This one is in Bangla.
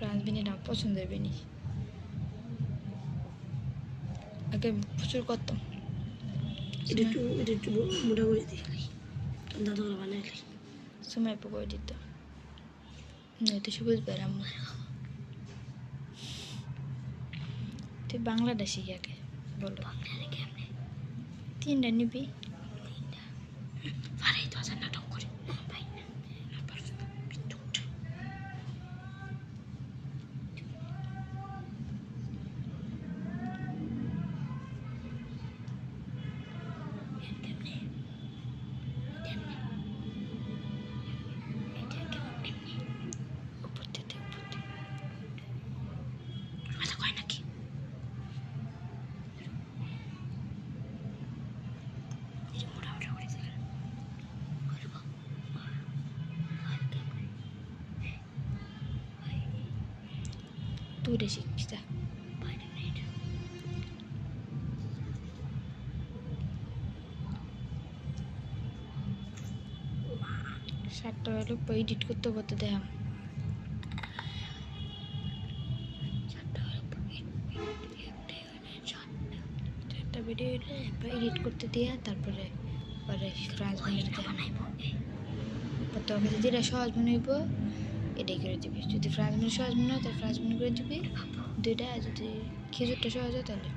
ফ্রান্স বিনিটা পছন্দ হবে নি আগে প্রচুর করতাম এটা একটু মোটা করে দিই দাদু বানাইলি সময় করে দিত নয়তো সবুজ বেড়াম তুই বাংলাটা শিখি আগে বলো তিনটা নিবি নাটক করে তুই শিখছিস সাতটা হলো এডিট করতে করতে দেখাম চারটা ভিডিও এডিট করতে দিয়ে তারপরে পরে ফ্রান্স বানাইতে তবে যেটা সহজ মনে হইব এটাই করে দিবি যদি ফ্রান্স মনে সহজ মনে হয় তাহলে ফ্রান্স মনে করে দিবি দুইটা যদি খেজুরটা সহজ হয় তাহলে